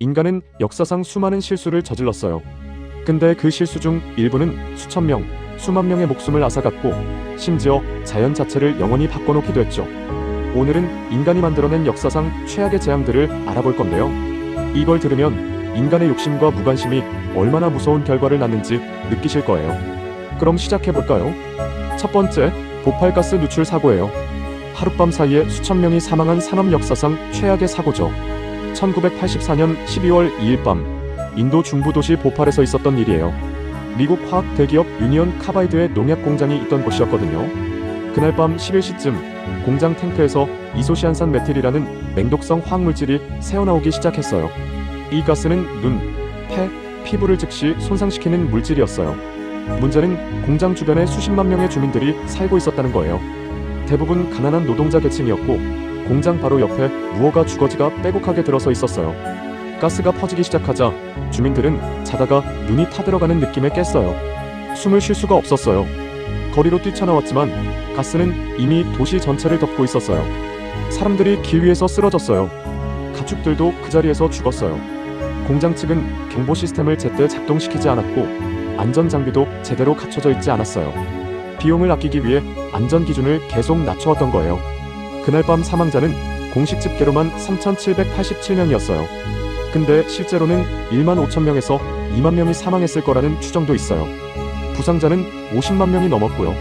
인간은 역사상 수많은 실수를 저질렀어요. 근데 그 실수 중 일부는 수천 명, 수만 명의 목숨을 앗아갔고 심지어 자연 자체를 영원히 바꿔놓기도 했죠. 오늘은 인간이 만들어낸 역사상 최악의 재앙들을 알아볼 건데요. 이걸 들으면 인간의 욕심과 무관심이 얼마나 무서운 결과를 낳는지 느끼실 거예요. 그럼 시작해볼까요? 첫 번째, 보팔가스 누출 사고예요. 하룻밤 사이에 수천 명이 사망한 산업 역사상 최악의 사고죠. 1984년 12월 2일 밤 인도 중부 도시 보팔에서 있었던 일이에요. 미국 화학 대기업 유니온 카바이드의 농약 공장이 있던 곳이었거든요. 그날 밤 11시쯤 공장 탱크에서 이소시안산 메틸이라는 맹독성 화학물질이 새어나오기 시작했어요. 이 가스는 눈, 폐, 피부를 즉시 손상시키는 물질이었어요. 문제는 공장 주변에 수십만 명의 주민들이 살고 있었다는 거예요. 대부분 가난한 노동자 계층이었고 공장 바로 옆에 무허가 주거지가 빼곡하게 들어서 있었어요. 가스가 퍼지기 시작하자 주민들은 자다가 눈이 타들어가는 느낌에 깼어요. 숨을 쉴 수가 없었어요. 거리로 뛰쳐나왔지만 가스는 이미 도시 전체를 덮고 있었어요. 사람들이 길 위에서 쓰러졌어요. 가축들도 그 자리에서 죽었어요. 공장 측은 경보 시스템을 제때 작동시키지 않았고 안전장비도 제대로 갖춰져 있지 않았어요. 비용을 아끼기 위해 안전기준을 계속 낮춰왔던 거예요. 그날 밤 사망자는 공식 집계로만 3,787명이었어요. 근데 실제로는 1만 5천 명에서 2만 명이 사망했을 거라는 추정도 있어요. 부상자는 50만 명이 넘었고요.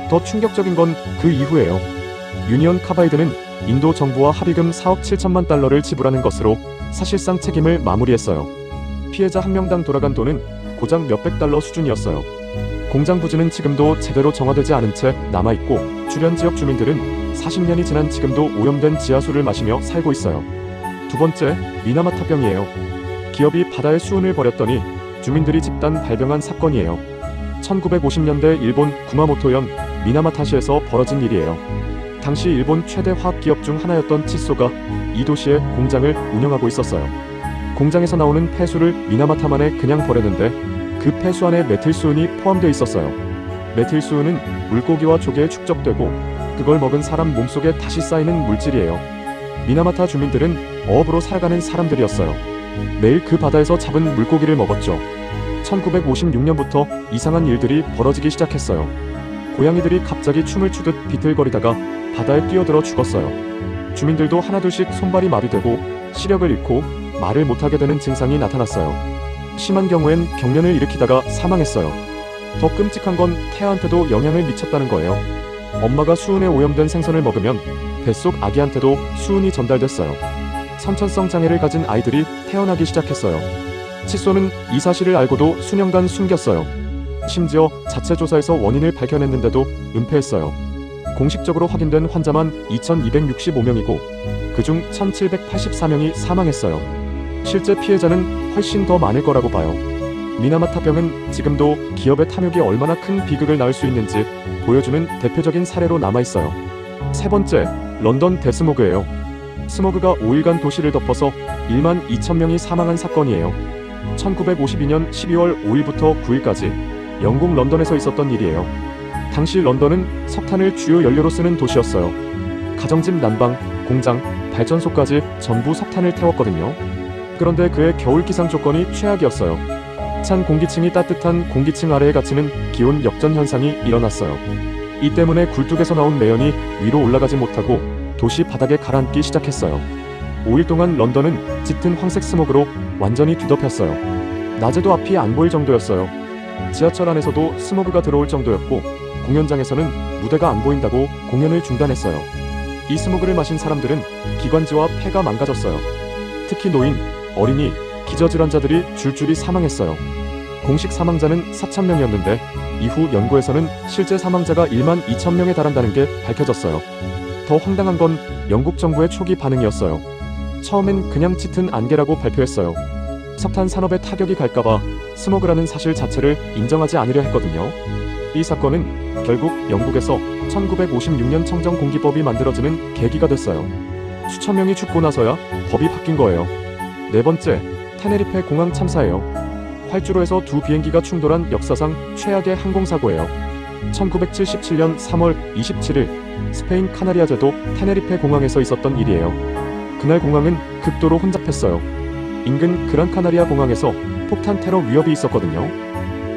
더 충격적인 건 그 이후예요. 유니온 카바이드는 인도 정부와 합의금 4억 7천만 달러를 지불하는 것으로 사실상 책임을 마무리했어요. 피해자 한 명당 돌아간 돈은 고작 몇백 달러 수준이었어요. 공장 부지는 지금도 제대로 정화되지 않은 채 남아있고 주변 지역 주민들은 40년이 지난 지금도 오염된 지하수를 마시며 살고 있어요. 두 번째, 미나마타병이에요. 기업이 바다에 수은을 버렸더니 주민들이 집단 발병한 사건이에요. 1950년대 일본 구마모토현 미나마타시에서 벌어진 일이에요. 당시 일본 최대 화학기업 중 하나였던 칫소가 이 도시에 공장을 운영하고 있었어요. 공장에서 나오는 폐수를 미나마타만에 그냥 버렸는데 그 폐수 안에 메틸수은이 포함되어 있었어요. 메틸수은은 물고기와 조개에 축적되고 그걸 먹은 사람 몸속에 다시 쌓이는 물질이에요. 미나마타 주민들은 어업으로 살아가는 사람들이었어요. 매일 그 바다에서 잡은 물고기를 먹었죠. 1956년부터 이상한 일들이 벌어지기 시작했어요. 고양이들이 갑자기 춤을 추듯 비틀거리다가 바다에 뛰어들어 죽었어요. 주민들도 하나둘씩 손발이 마비되고 시력을 잃고 말을 못하게 되는 증상이 나타났어요. 심한 경우엔 경련을 일으키다가 사망했어요. 더 끔찍한 건 태아한테도 영향을 미쳤다는 거예요. 엄마가 수은에 오염된 생선을 먹으면 뱃속 아기한테도 수은이 전달됐어요. 선천성 장애를 가진 아이들이 태어나기 시작했어요. 칫소는 이 사실을 알고도 수년간 숨겼어요. 심지어 자체 조사에서 원인을 밝혀냈는데도 은폐했어요. 공식적으로 확인된 환자만 2,265명이고 그중 1,784명이 사망했어요. 실제 피해자는 훨씬 더 많을 거라고 봐요. 미나마타병은 지금도 기업의 탐욕이 얼마나 큰 비극을 낳을 수 있는지 보여주는 대표적인 사례로 남아있어요. 세 번째, 런던 대스모그예요. 스모그가 5일간 도시를 덮어서 1만 2천 명이 사망한 사건이에요. 1952년 12월 5일부터 9일까지 영국 런던에서 있었던 일이에요. 당시 런던은 석탄을 주요 연료로 쓰는 도시였어요. 가정집 난방, 공장, 발전소까지 전부 석탄을 태웠거든요. 그런데 그의 겨울 기상 조건이 최악이었어요. 찬 공기층이 따뜻한 공기층 아래에 갇히는 기온 역전 현상이 일어났어요. 이 때문에 굴뚝에서 나온 매연이 위로 올라가지 못하고 도시 바닥에 가라앉기 시작했어요. 5일 동안 런던은 짙은 황색 스모그로 완전히 뒤덮였어요. 낮에도 앞이 안 보일 정도였어요. 지하철 안에서도 스모그가 들어올 정도였고 공연장에서는 무대가 안 보인다고 공연을 중단했어요. 이 스모그를 마신 사람들은 기관지와 폐가 망가졌어요. 특히 노인, 어린이, 기저질환자들이 줄줄이 사망했어요. 공식 사망자는 4,000명이었는데 이후 연구에서는 실제 사망자가 1만 2천 명에 달한다는 게 밝혀졌어요. 더 황당한 건 영국 정부의 초기 반응이었어요. 처음엔 그냥 짙은 안개라고 발표했어요. 석탄 산업에 타격이 갈까봐 스모그라는 사실 자체를 인정하지 않으려 했거든요. 이 사건은 결국 영국에서 1956년 청정공기법이 만들어지는 계기가 됐어요. 수천 명이 죽고 나서야 법이 바뀐 거예요. 네 번째, 테네리페 공항 참사예요. 활주로에서 두 비행기가 충돌한 역사상 최악의 항공사고예요. 1977년 3월 27일 스페인 카나리아 제도 테네리페 공항에서 있었던 일이에요. 그날 공항은 극도로 혼잡했어요. 인근 그란카나리아 공항에서 폭탄 테러 위협이 있었거든요.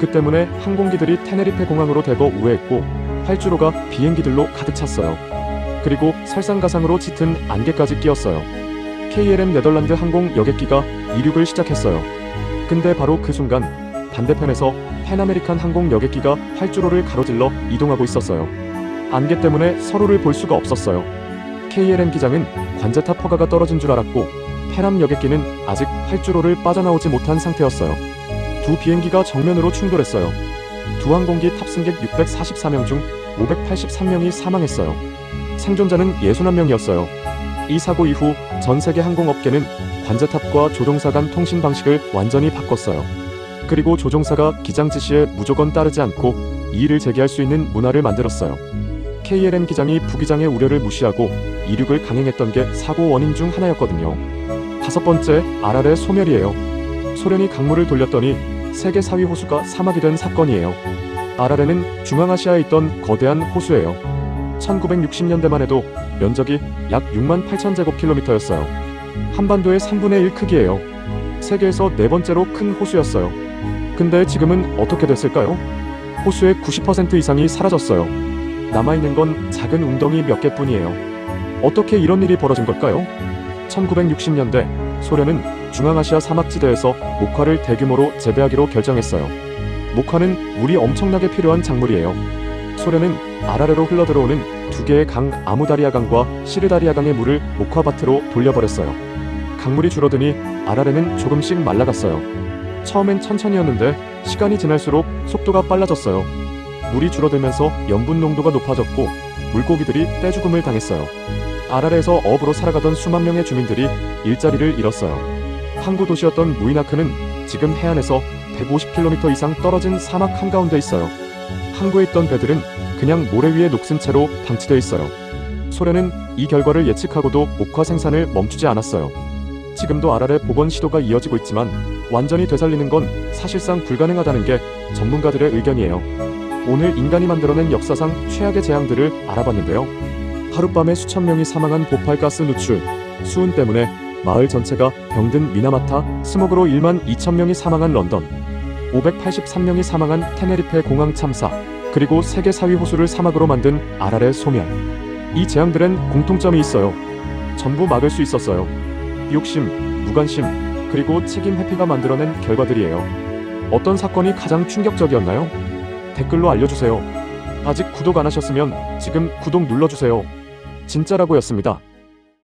그 때문에 항공기들이 테네리페 공항으로 대거 우회했고 활주로가 비행기들로 가득 찼어요. 그리고 설상가상으로 짙은 안개까지 끼었어요. KLM 네덜란드 항공 여객기가 이륙을 시작했어요. 근데 바로 그 순간 반대편에서 팬아메리칸 항공 여객기가 활주로를 가로질러 이동하고 있었어요. 안개 때문에 서로를 볼 수가 없었어요. KLM 기장은 관제탑 허가가 떨어진 줄 알았고 팬암 여객기는 아직 활주로를 빠져나오지 못한 상태였어요. 두 비행기가 정면으로 충돌했어요. 두 항공기 탑승객 644명 중 583명이 사망했어요. 생존자는 61명이었어요. 이 사고 이후 전 세계 항공업계는 관제탑과 조종사 간 통신 방식을 완전히 바꿨어요. 그리고 조종사가 기장 지시에 무조건 따르지 않고 이의를 제기할 수 있는 문화를 만들었어요. KLM 기장이 부기장의 우려를 무시하고 이륙을 강행했던 게 사고 원인 중 하나였거든요. 5번째, 아랄의 소멸이에요. 소련이 강물을 돌렸더니 세계 4위 호수가 사막이 된 사건이에요. 아랄에는 중앙아시아에 있던 거대한 호수예요. 1960년대만 해도 면적이 약 6만 8천 제곱킬로미터였어요. 한반도의 3분의 1 크기예요. 세계에서 네 번째로 큰 호수였어요. 근데 지금은 어떻게 됐을까요? 호수의 90% 이상이 사라졌어요. 남아있는 건 작은 웅덩이 몇 개뿐이에요. 어떻게 이런 일이 벌어진 걸까요? 1960년대 소련은 중앙아시아 사막지대에서 목화를 대규모로 재배하기로 결정했어요. 목화는 물이 엄청나게 필요한 작물이에요. 소련은 아라레로 흘러들어오는 두 개의 강 아무다리아강과 시르다리아강의 물을 목화밭으로 돌려버렸어요. 강물이 줄어드니 아라레는 조금씩 말라갔어요. 처음엔 천천히였는데 시간이 지날수록 속도가 빨라졌어요. 물이 줄어들면서 염분 농도가 높아졌고 물고기들이 떼죽음을 당했어요. 아라레에서 어업으로 살아가던 수만 명의 주민들이 일자리를 잃었어요. 항구 도시였던 무이나크는 지금 해안에서 150km 이상 떨어진 사막 한가운데 있어요. 항구에 있던 배들은 그냥 모래 위에 녹슨 채로 방치되어 있어요. 소련은 이 결과를 예측하고도 목화 생산을 멈추지 않았어요. 지금도 아랄의 복원 시도가 이어지고 있지만 완전히 되살리는 건 사실상 불가능하다는 게 전문가들의 의견이에요. 오늘 인간이 만들어낸 역사상 최악의 재앙들을 알아봤는데요. 하룻밤에 수천 명이 사망한 보팔가스 누출, 수은 때문에 마을 전체가 병든 미나마타, 스모그로 1만 2천 명이 사망한 런던, 583명이 사망한 테네리페 공항 참사, 그리고 세계 4위 호수를 사막으로 만든 아랄의 소멸. 이 재앙들엔 공통점이 있어요. 전부 막을 수 있었어요. 욕심, 무관심, 그리고 책임 회피가 만들어낸 결과들이에요. 어떤 사건이 가장 충격적이었나요? 댓글로 알려주세요. 아직 구독 안 하셨으면 지금 구독 눌러주세요. 진짜라고였습니다.